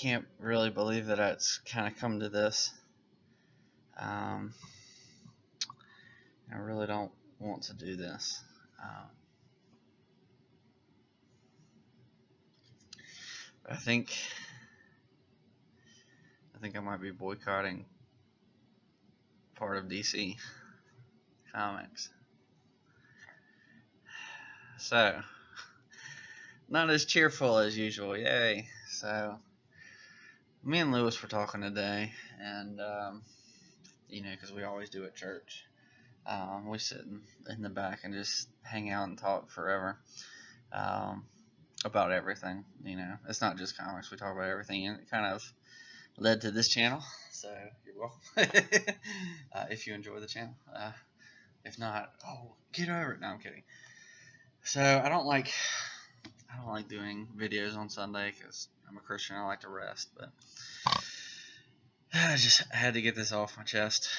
can't really believe that it's kind of come to this. I really don't want to do this. I think I might be boycotting part of DC Comics. So, not as cheerful as usual, yay. So, me and Lewis were talking today, and, because we always do at church. We sit in the back and just hang out and talk forever about everything. It's not just comics, we talk about everything, and it kind of led to this channel, so you're welcome. If you enjoy the channel. If not, get over it. No, I'm kidding. So I don't like doing videos on Sunday because I'm a Christian. I like to rest, but I just had to get this off my chest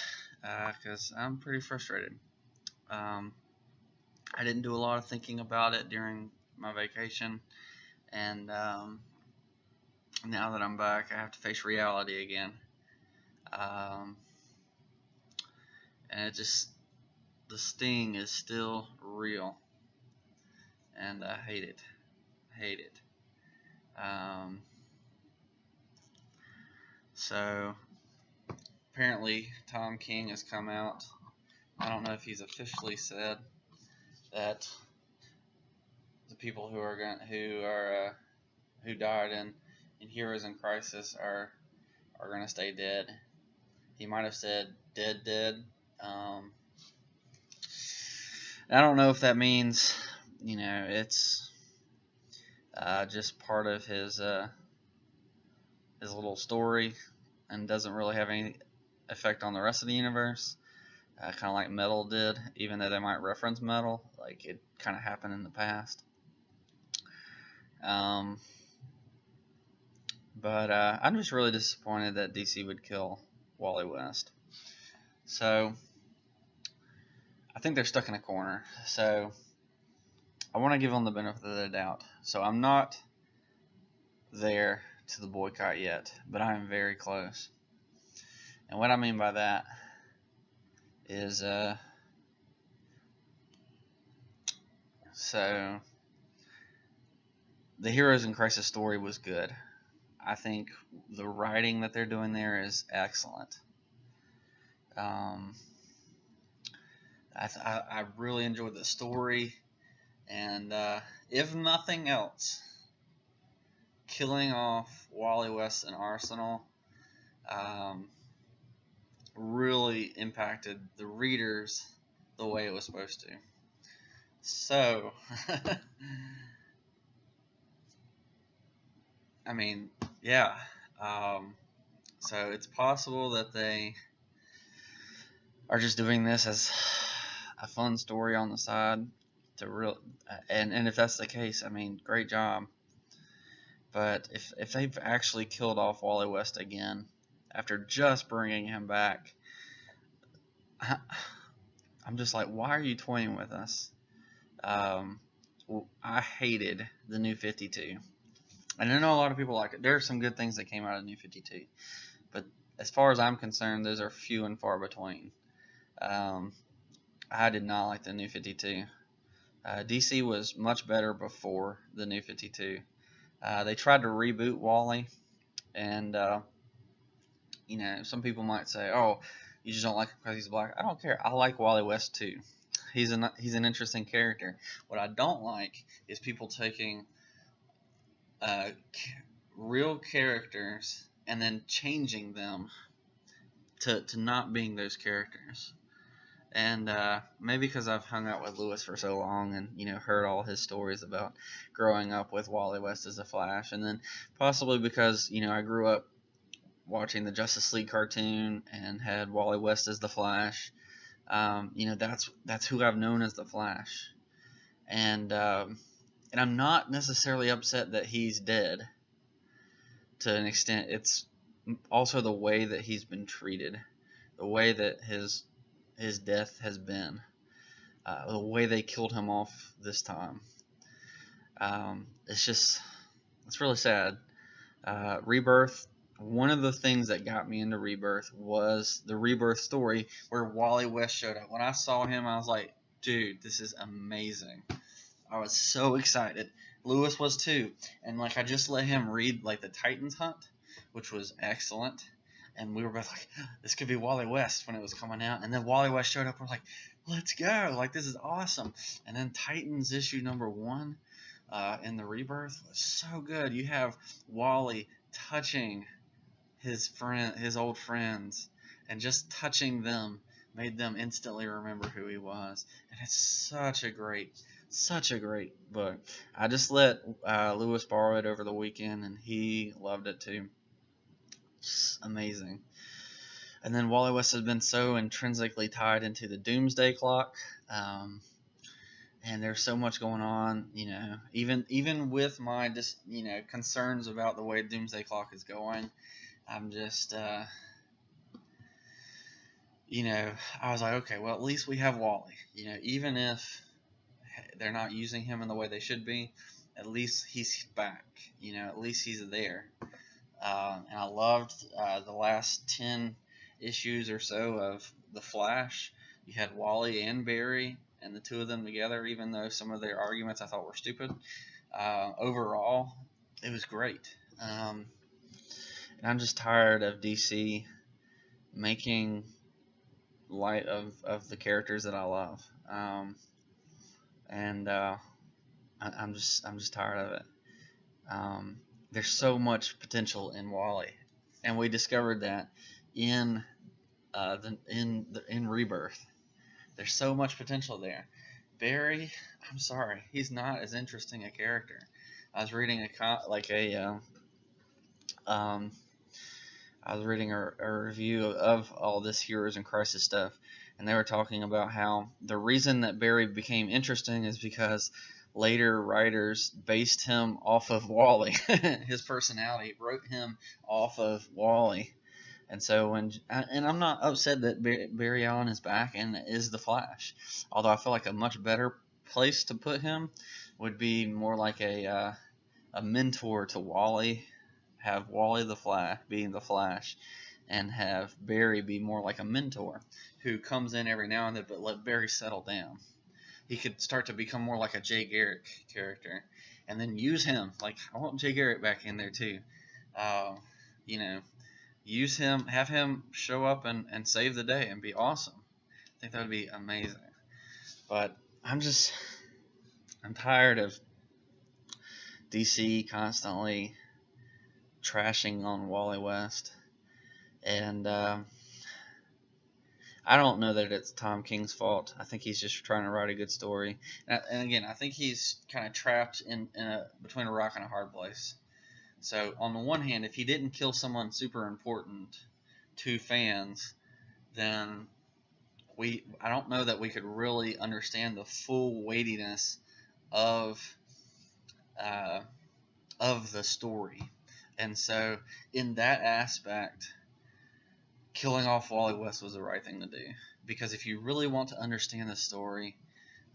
because I'm pretty frustrated. I didn't do a lot of thinking about it during my vacation, and now that I'm back, I have to face reality again. And the sting is still real, and I hate it. So apparently Tom King has come out. I don't know if he's officially said that the people who died in Heroes in Crisis are gonna stay dead. He might have said dead. I don't know if that means it's just part of his little story and doesn't really have any effect on the rest of the universe, kind of like Metal did, even though they might reference Metal, like it kind of happened in the past. But I'm just really disappointed that DC would kill Wally West. So I think they're stuck in a corner. So I want to give them the benefit of the doubt. So I'm not there to the boycott yet, but I am very close. And what I mean by that is so the Heroes in Crisis story was good. I think the writing that they're doing there is excellent. I really enjoyed the story, and if nothing else, killing off Wally West and Arsenal really impacted the readers the way it was supposed to. So, I mean, yeah. So it's possible that they are just doing this as a fun story on the side and if that's the case, I mean, great job. But if they've actually killed off Wally West again after just bringing him back, I'm just like, why are you toying with us? I hated the New 52. And I know a lot of people like it. There are some good things that came out of New 52. But as far as I'm concerned, those are few and far between. I did not like the New 52. DC was much better before the New 52. They tried to reboot Wally, and some people might say, "Oh, you just don't like him because he's black." I don't care. I like Wally West too. He's an interesting character. What I don't like is people taking real characters and then changing them to not being those characters. And maybe because I've hung out with Lewis for so long and heard all his stories about growing up with Wally West as a Flash, and then possibly because I grew up watching the Justice League cartoon and had Wally West as the Flash. That's who I've known as the Flash, and I'm not necessarily upset that he's dead. To an extent, it's also the way that he's been treated, the way that his death has been, the way they killed him off this time. It's really sad. Rebirth. One of the things that got me into Rebirth was the Rebirth story where Wally West showed up. When I saw him, I was like, dude, this is amazing. I was so excited. Lewis was too. And like I just let him read like the Titans Hunt, which was excellent. And we were both like, this could be Wally West when it was coming out. And then Wally West showed up. We're like, let's go. Like, this is awesome. And then Titans issue number 1 in the Rebirth was so good. You have Wally touching his old friends, and just touching them made them instantly remember who he was. And it's such a great book. I just let Lewis borrow it over the weekend, and he loved it too. It's amazing. And then Wally West has been so intrinsically tied into the Doomsday Clock, and there's so much going on. Even with my concerns about the way Doomsday Clock is going, I'm just I was like, okay, well, at least we have Wally. Even if they're not using him in the way they should be, at least he's back. At least he's there. And I loved the last 10 issues or so of The Flash. You had Wally and Barry, and the two of them together, even though some of their arguments I thought were stupid. Overall, it was great. And I'm just tired of DC making light of the characters that I love. I'm just tired of it. There's so much potential in Wally, and we discovered that in Rebirth. There's so much potential there. Barry, I'm sorry, he's not as interesting a character. I was reading a review of all this Heroes in Crisis stuff, and they were talking about how the reason that Barry became interesting is because later writers based him off of Wally. His personality wrote him off of Wally. And so I'm not upset that Barry Allen is back and is the Flash. Although I feel like a much better place to put him would be more like a mentor to Wally. Have Wally the Flash being the Flash, and have Barry be more like a mentor who comes in every now and then, but let Barry settle down. He could start to become more like a Jay Garrick character, and then use him. Like, I want Jay Garrick back in there too. Use him, have him show up and save the day and be awesome. I think that would be amazing. But I'm tired of DC constantly trashing on Wally West. And I don't know that it's Tom King's fault. I think he's just trying to write a good story. And again, I think he's kind of trapped between a rock and a hard place. So on the one hand, if he didn't kill someone super important to fans, then I don't know that we could really understand the full weightiness of the story. And so in that aspect, killing off Wally West was the right thing to do. Because if you really want to understand the story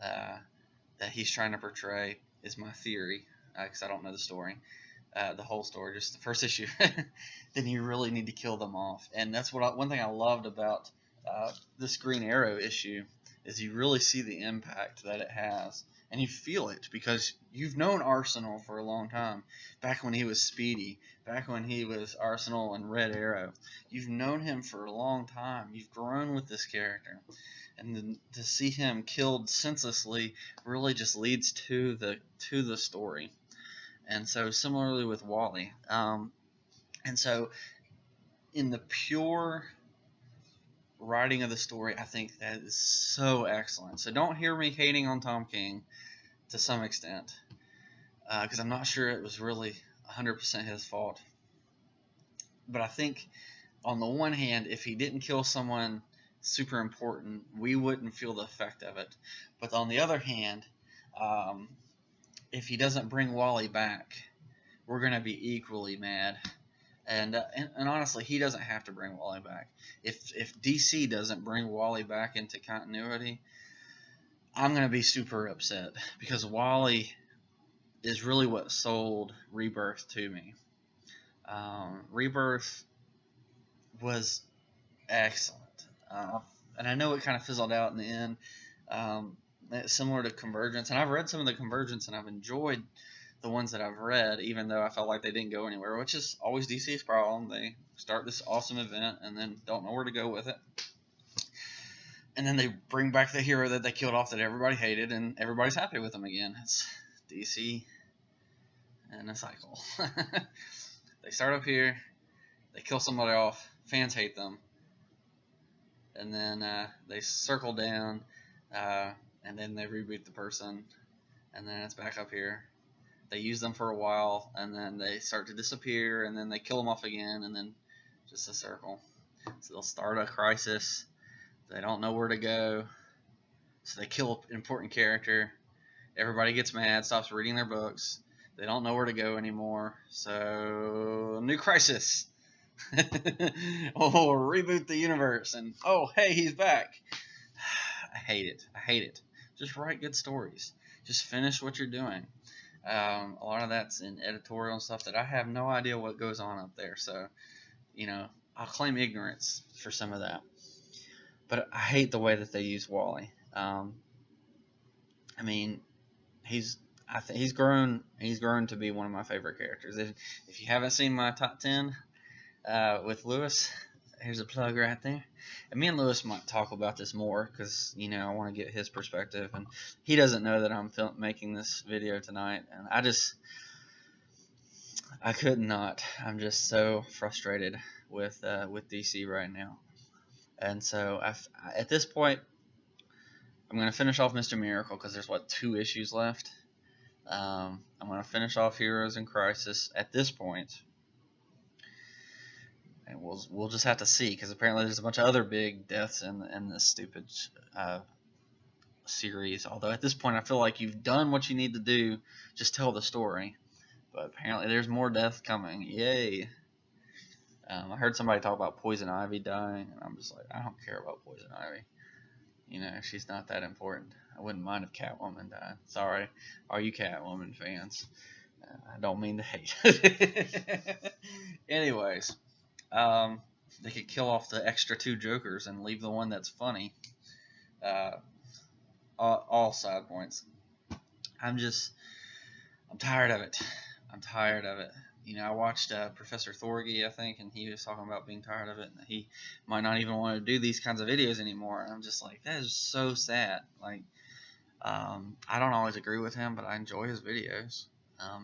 that he's trying to portray, is my theory, because I don't know the story, the whole story, just the first issue, then you really need to kill them off. And that's one thing I loved about this Green Arrow issue, is you really see the impact that it has. And you feel it because you've known Arsenal for a long time. Back when he was Speedy, back when he was Arsenal and Red Arrow. You've known him for a long time. You've grown with this character. And then to see him killed senselessly really just leads to the story. And so similarly with Wally. And so in the pure writing of the story, I think that is so excellent. So don't hear me hating on Tom King to some extent, because I'm not sure it was really 100% his fault. But I think on the one hand, if he didn't kill someone super important, we wouldn't feel the effect of it. But on the other hand, if he doesn't bring Wally back, we're going to be equally mad. And honestly, he doesn't have to bring Wally back. If DC doesn't bring Wally back into continuity, I'm going to be super upset, because Wally is really what sold Rebirth to me. Rebirth was excellent, and I know it kind of fizzled out in the end. Similar to Convergence, and I've read some of the Convergence, and I've enjoyed the ones that I've read, even though I felt like they didn't go anywhere, which is always DC's problem. They start this awesome event and then don't know where to go with it. And then they bring back the hero that they killed off that everybody hated, and everybody's happy with them again. It's DC in a cycle. They start up here, they kill somebody off, fans hate them, and then they circle down, and then they reboot the person, and then it's back up here. They use them for a while, and then they start to disappear, and then they kill them off again, and then just a circle. So they'll start a crisis. They don't know where to go, so they kill an important character. Everybody gets mad, stops reading their books. They don't know where to go anymore, so new crisis. Or reboot the universe, and oh, hey, he's back. I hate it. I hate it. Just write good stories. Just finish what you're doing. A lot of that's in editorial and stuff that I have no idea what goes on up there. So, I'll claim ignorance for some of that. But I hate the way that they use Wally. I mean, he's grown to be one of my favorite characters. If you haven't seen my top 10 with Lewis, here's a plug right there. And me and Lewis might talk about this more because, I want to get his perspective. And he doesn't know that I'm making this video tonight. And I could not. I'm just so frustrated with DC right now. And so at this point, I'm going to finish off Mr. Miracle because there's, 2 issues left. I'm going to finish off Heroes in Crisis at this point. And we'll just have to see, because apparently there's a bunch of other big deaths in this stupid series. Although at this point I feel like you've done what you need to do, just tell the story. But apparently there's more death coming. Yay! I heard somebody talk about Poison Ivy dying, and I'm just like, I don't care about Poison Ivy. She's not that important. I wouldn't mind if Catwoman died. Sorry, all you Catwoman fans. I don't mean to hate. Anyways. They could kill off the extra 2 Jokers and leave the one that's funny. All side points. I'm tired of it. I watched Professor Thorgy, I think, and he was talking about being tired of it, and he might not even want to do these kinds of videos anymore. And I'm just like, that is so sad. Like, I don't always agree with him, but I enjoy his videos. I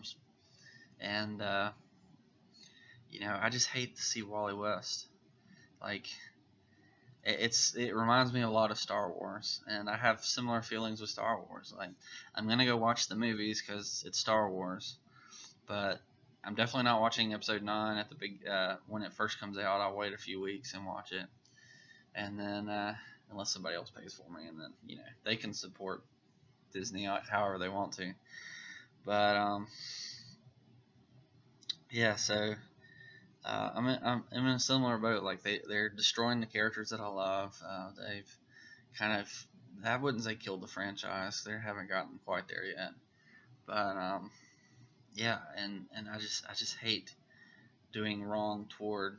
just hate to see Wally West. Like, it reminds me a lot of Star Wars, and I have similar feelings with Star Wars. Like, I'm gonna go watch the movies because it's Star Wars, but I'm definitely not watching Episode 9 at the big when it first comes out. I'll wait a few weeks and watch it, and then unless somebody else pays for me, and then they can support Disney however they want to. But yeah, so. I'm in a similar boat. Like they're destroying the characters that I love. They've kind of, I wouldn't say killed the franchise. They haven't gotten quite there yet. But yeah, and I just hate doing wrong toward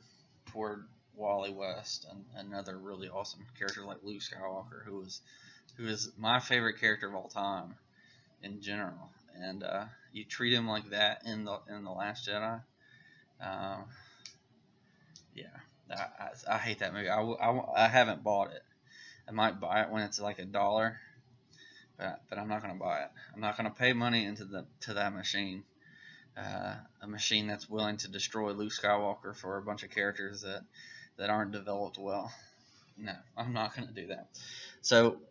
Wally West and another really awesome character like Luke Skywalker, who is my favorite character of all time in general. And you treat him like that in the Last Jedi. Yeah, I hate that movie. I haven't bought it. I might buy it when it's like $1, but I'm not gonna buy it. I'm not gonna pay money into that machine. A machine that's willing to destroy Luke Skywalker for a bunch of characters that aren't developed well. No, I'm not gonna do that. So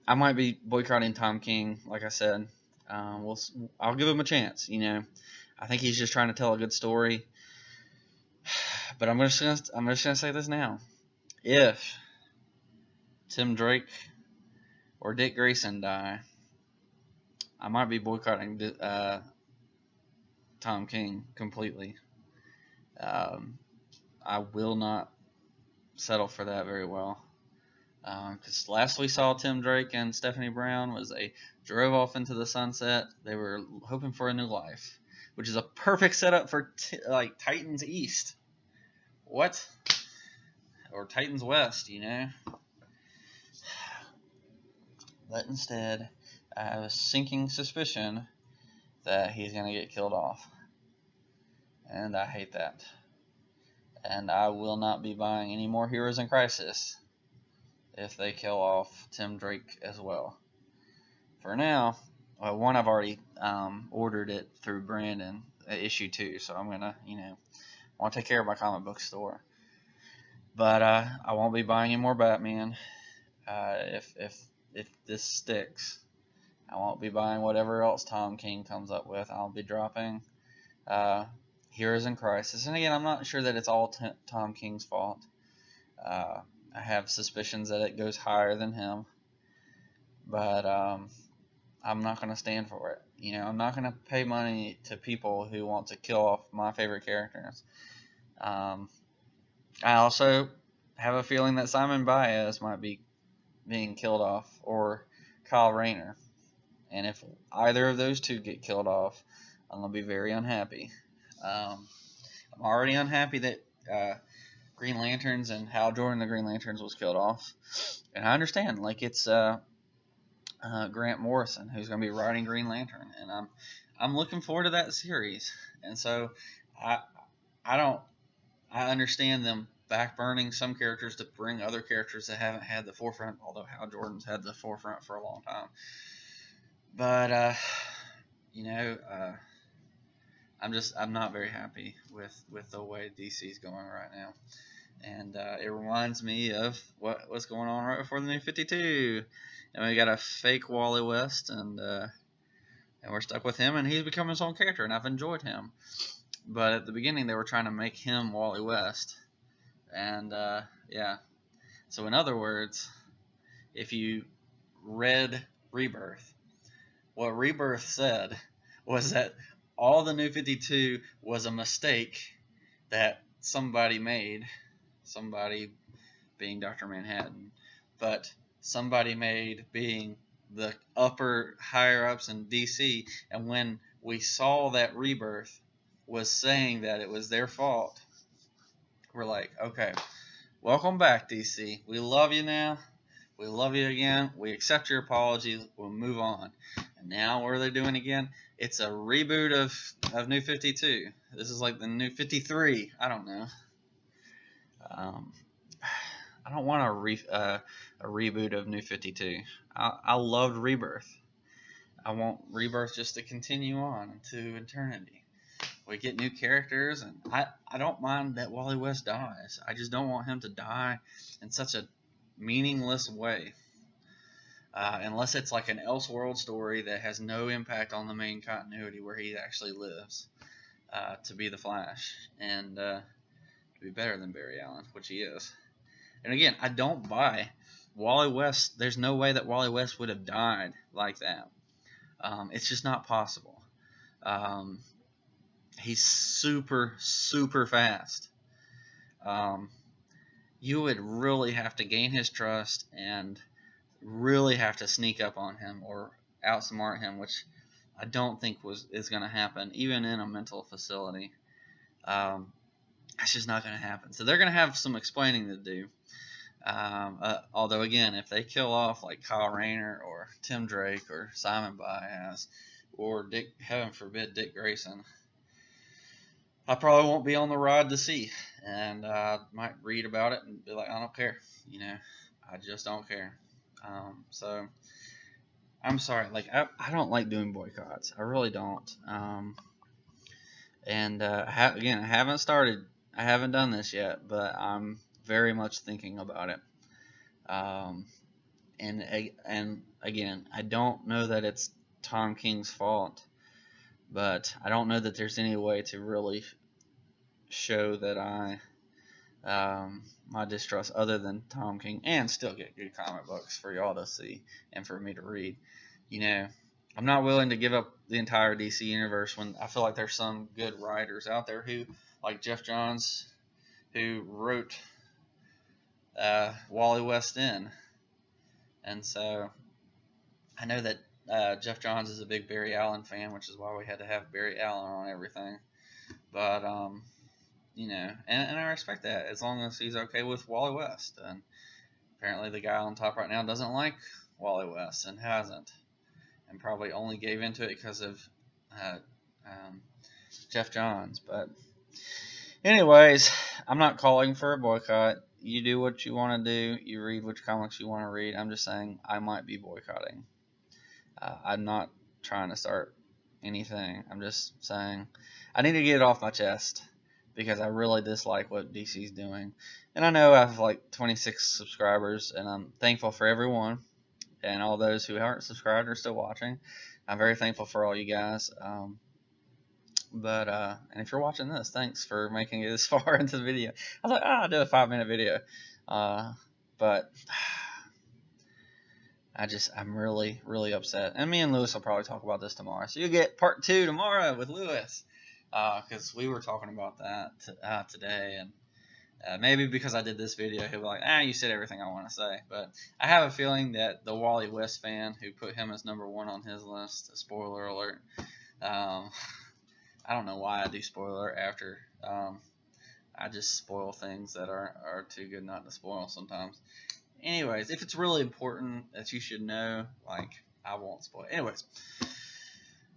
I might be boycotting Tom King, like I said. I'll give him a chance. I think he's just trying to tell a good story. But I'm just gonna say this now. If Tim Drake or Dick Grayson die, I might be boycotting Tom King completely. I will not settle for that very well. Because last we saw Tim Drake and Stephanie Brown was they drove off into the sunset. They were hoping for a new life. which is a perfect setup for like Titans East. What? Or Titans West, you know? But instead, I have a sinking suspicion that he's going to get killed off. And I hate that. And I will not be buying any more Heroes in Crisis if they kill off Tim Drake as well. For now, well, one, I've already ordered it through Brandon, issue 2, so I'm going to, I want to take care of my comic book store. But I won't be buying any more Batman if this sticks. I won't be buying whatever else Tom King comes up with. I'll be dropping Heroes in Crisis. And again, I'm not sure that it's all Tom King's fault. I have suspicions that it goes higher than him. But I'm not going to stand for it. I'm not going to pay money to people who want to kill off my favorite characters. I also have a feeling that Simon Baez might be being killed off, or Kyle Rayner. And if either of those two get killed off, I'm going to be very unhappy. I'm already unhappy that Green Lanterns and Hal Jordan, the Green Lanterns, was killed off. And I understand, like, it's Grant Morrison who's going to be writing Green Lantern, and I'm looking forward to that series. And so I understand them backburning some characters to bring other characters that haven't had the forefront, although Hal Jordan's had the forefront for a long time. But I'm not very happy with the way DC's going right now. And it reminds me of what's going on right before the New 52. And we got a fake Wally West, and we're stuck with him, and he's become his own character, and I've enjoyed him. But at the beginning, they were trying to make him Wally West. And, yeah. So in other words, if you read Rebirth, what Rebirth said was that all the New 52 was a mistake that somebody made, somebody being Dr. Manhattan, but somebody made being the higher-ups in DC, and when we saw that Rebirth was saying that it was their fault, we're like, okay, welcome back, DC. We love you now. We love you again. We accept your apology. We'll move on. And now what are they doing again? It's a reboot of New 52. This is like the New 53. I don't know. I don't want a reboot of New 52. I loved Rebirth. I want Rebirth just to continue on to eternity. We get new characters, and I don't mind that Wally West dies. I just don't want him to die in such a meaningless way. Unless it's like an Elseworld story that has no impact on the main continuity where he actually lives to be the Flash and to be better than Barry Allen, which he is. And again, I don't buy Wally West. There's no way that Wally West would have died like that. It's just not possible. He's super, super fast. You would really have to gain his trust and really have to sneak up on him or outsmart him, which I don't think is going to happen, even in a mental facility. That's just not going to happen. So they're going to have some explaining to do. Although, again, if they kill off like Kyle Rayner or Tim Drake or Simon Baez or heaven forbid, Dick Grayson, I probably won't be on the ride to see. And I might read about it and be like, I don't care. I just don't care. So I'm sorry. Like, I don't like doing boycotts. I really don't. Again, I haven't started. I haven't done this yet, but I'm very much thinking about it. And again, I don't know that it's Tom King's fault, but I don't know that there's any way to really show that my distrust other than Tom King, and still get good comic books for y'all to see and for me to read. I'm not willing to give up the entire DC universe when I feel like there's some good writers out there who, like Jeff Johns, who wrote Wally West in. And so I know that Jeff Johns is a big Barry Allen fan, which is why we had to have Barry Allen on everything. But and I respect that as long as he's okay with Wally West. And apparently, the guy on top right now doesn't like Wally West and hasn't, and probably only gave into it because of uh, um, Jeff Johns. But anyways, I'm not calling for a boycott. You do what you want to do. You read which comics you want to read. I'm just saying I might be boycotting. I'm not trying to start anything. I'm just saying I need to get it off my chest because I really dislike what DC's doing. And I know I have like 26 subscribers, and I'm thankful for everyone and all those who aren't subscribed are still watching. I'm very thankful for all you guys. And if you're watching this, thanks for making it this far into the video. I was like, I'll do a 5-minute video. But I'm really, really upset. And me and Lewis will probably talk about this tomorrow. So you'll get part 2 tomorrow with Lewis. Because we were talking about that today. And maybe because I did this video, he'll be like, you said everything I want to say. But I have a feeling that the Wally West fan who put him as number 1 on his list, spoiler alert, I don't know why I do spoiler after. I just spoil things that are too good not to spoil sometimes. Anyways, if it's really important that you should know, I won't spoil. Anyways,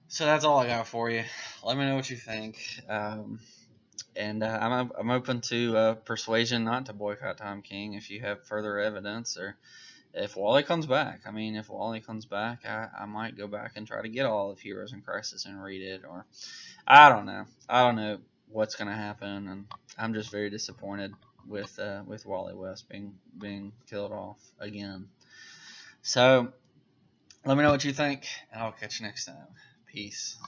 so that's all I got for you. Let me know what you think. And I'm open to persuasion not to boycott Tom King if you have further evidence, or if Wally comes back. I mean, if Wally comes back, I might go back and try to get all of Heroes in Crisis and read it, or I don't know. I don't know what's gonna happen, and I'm just very disappointed with Wally West being killed off again. So let me know what you think, and I'll catch you next time. Peace.